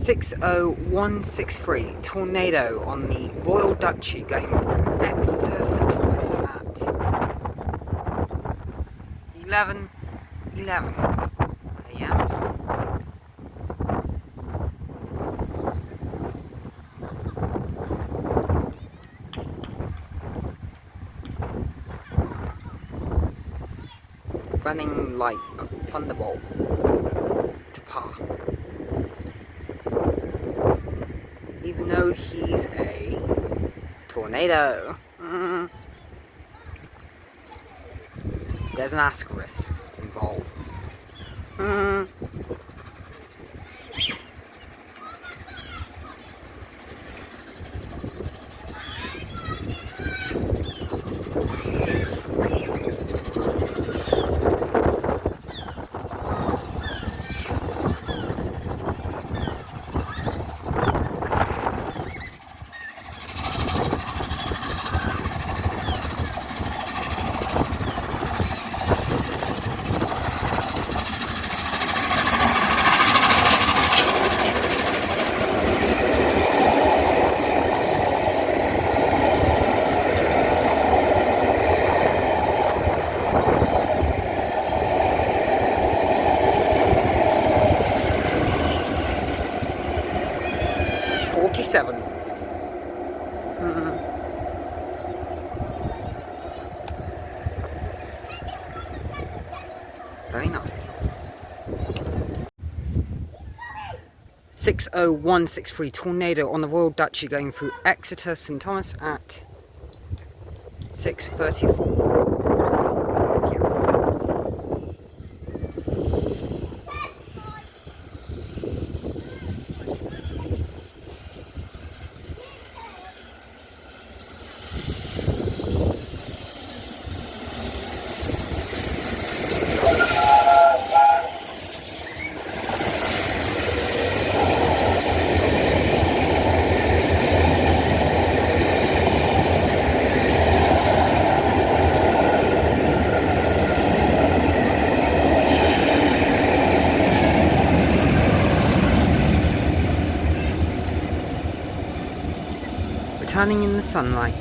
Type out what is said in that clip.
60163 tornado on the Royal Duchy going through Exeter St Thomas at 11:11 a.m. Running like a thunderbolt to par. Even though he's a tornado, there's an asterisk involved. '47. Very nice. 60163 tornado on the Royal Duchy going through Exeter St Thomas at 6:34. Returning in the sunlight.